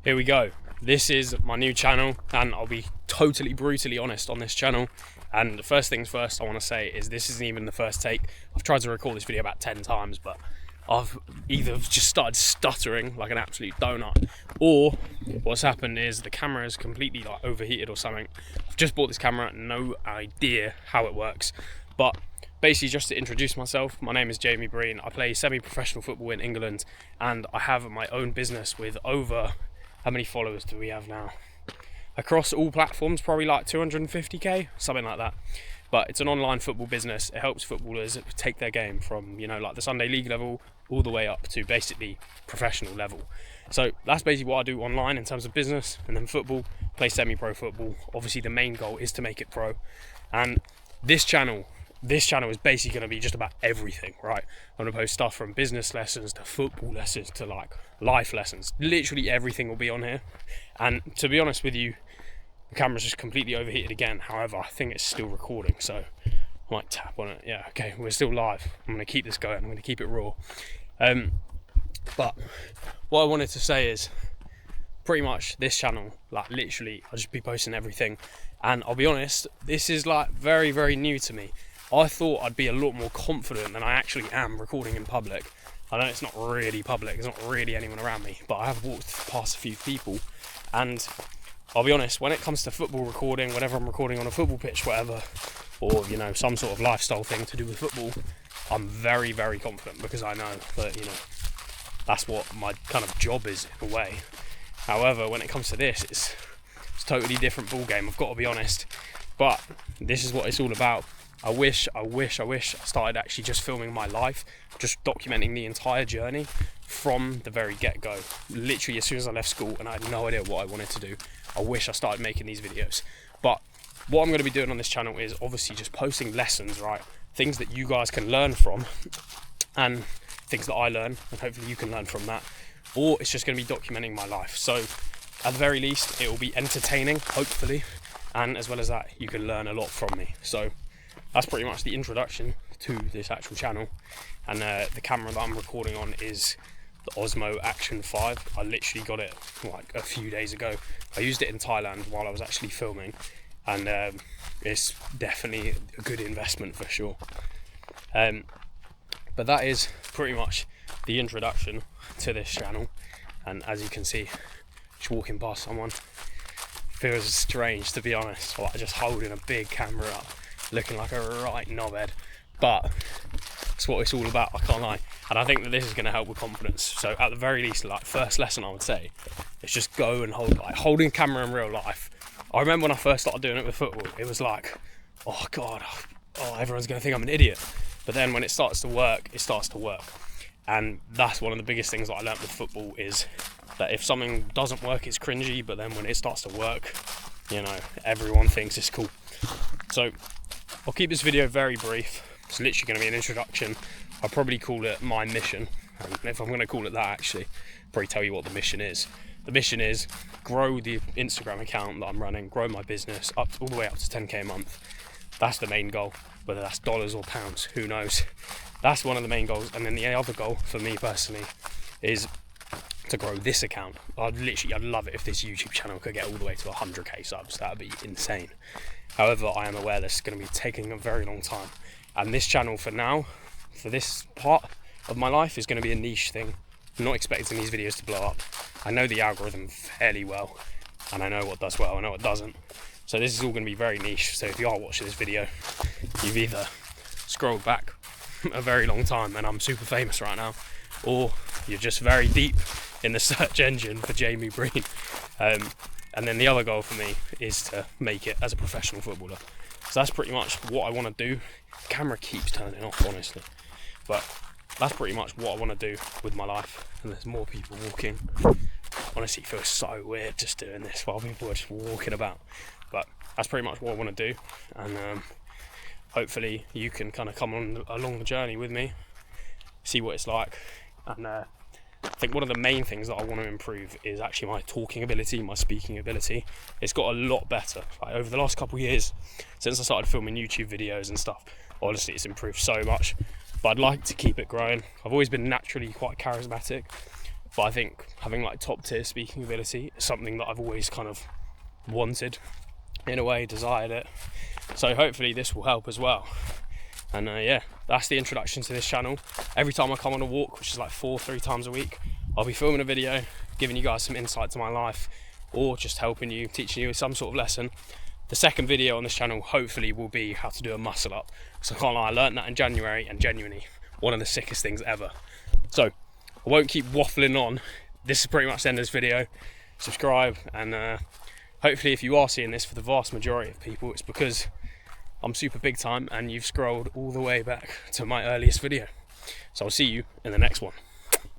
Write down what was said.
Here we go. This is my new channel, and I'll be totally brutally honest on this channel. And the first things first, I want to say is this isn't even the first take. I've tried to record this video about 10 times, but I've either just started stuttering like an absolute donut, or what's happened is the camera is completely like overheated or something. I've just bought this camera, no idea how it works. But basically, just to introduce myself, my name is Jamie Breen. I play semi-professional football in England, and I have my own business with over, how many followers do we have now? Across all platforms, probably like 250k, something like that. But it's an online football business. It helps footballers take their game from, like the Sunday league level all the way up to basically professional level. So that's basically what I do online in terms of business. And then football, play semi-pro football. Obviously the main goal is to make it pro. And this channel is basically going to be just about everything, right? I'm going to post stuff from business lessons to football lessons to like life lessons. Literally everything will be on here. And to be honest with you, the camera's just completely overheated again. However, I think it's still recording, so I might tap on it. Yeah, okay, we're still live. I'm going to keep this going. I'm going to keep it raw. But what I wanted to say is pretty much this channel, like literally, I'll just be posting everything. And I'll be honest, this is like very, very new to me. I thought I'd be a lot more confident than I actually am recording in public. I know it's not really public, there's not really anyone around me, but I have walked past a few people, and I'll be honest, when it comes to football recording, whenever I'm recording on a football pitch, whatever, or some sort of lifestyle thing to do with football, I'm very, very confident because I know that, that's what my kind of job is in a way. However, when it comes to this, it's a totally different ball game, I've got to be honest. But this is what it's all about. I wish I started actually just filming my life, just documenting the entire journey from the very get-go. Literally as soon as I left school and I had no idea what I wanted to do, I wish I started making these videos. But what I'm going to be doing on this channel is obviously just posting lessons, right? Things that you guys can learn from, and things that I learn, and hopefully you can learn from that. Or it's just going to be documenting my life. So at the very least, it will be entertaining, hopefully. And as well as that, you can learn a lot from me. So that's pretty much the introduction to this actual channel. And the camera that I'm recording on is the Osmo Action 5. I literally got it like a few days ago. I used it in Thailand while I was actually filming, and it's definitely a good investment for sure. But that is pretty much the introduction to this channel. And as you can see, just walking past someone feels strange, to be honest, like just holding a big camera up, looking like a right knobhead, but it's what it's all about, I can't lie. And I think that this is going to help with confidence. So at the very least, like first lesson I would say is just go and holding a camera in real life. I remember when I first started doing it with football, it was like, oh god, everyone's going to think I'm an idiot. But then when it starts to work, it starts to work. And that's one of the biggest things that I learned with football, is that if something doesn't work, it's cringy, but then when it starts to work, everyone thinks it's cool. So I'll keep this video very brief. It's literally going to be an introduction. I'll probably call it my mission. And if I'm going to call it that, actually, I'll probably tell you what the mission is. The mission is grow the Instagram account that I'm running, grow my business up all the way up to 10k a month. That's the main goal, whether that's dollars or pounds, who knows. That's one of the main goals. And then the other goal for me personally is to grow this account. I'd love it if this YouTube channel could get all the way to 100k subs. That would be insane. However, I am aware this is going to be taking a very long time. And this channel for now, for this part of my life, is going to be a niche thing. I'm not expecting these videos to blow up. I know the algorithm fairly well, and I know what does well, I know what doesn't. So this is all going to be very niche. So if you are watching this video, you've either scrolled back a very long time and I'm super famous right now, or you're just very deep in the search engine for Jamie Breen. And then the other goal for me is to make it as a professional footballer. So that's pretty much what I want to do. The camera keeps turning off, honestly. But that's pretty much what I want to do with my life. And there's more people walking. Honestly, it feels so weird just doing this while people are just walking about. But that's pretty much what I want to do. And hopefully you can kind of come along the journey with me, see what it's like. And I think one of the main things that I want to improve is actually my talking ability, my speaking ability. It's got a lot better. Like over the last couple of years, since I started filming YouTube videos and stuff, honestly, it's improved so much. But I'd like to keep it growing. I've always been naturally quite charismatic. but I think having like top tier speaking ability is something that I've always kind of wanted, in a way, desired it. So hopefully this will help as well. And yeah, that's the introduction to this channel. Every time I come on a walk, which is like 3 times a week, I'll be filming a video, giving you guys some insight to my life, or just helping you, teaching you some sort of lesson. The second video on this channel hopefully will be how to do a muscle up. So I can't lie, I learned that in January, and genuinely one of the sickest things ever. So I won't keep waffling on. This is pretty much the end of this video. Subscribe, and hopefully if you are seeing this, for the vast majority of people, it's because I'm super big time and you've scrolled all the way back to my earliest video. So I'll see you in the next one.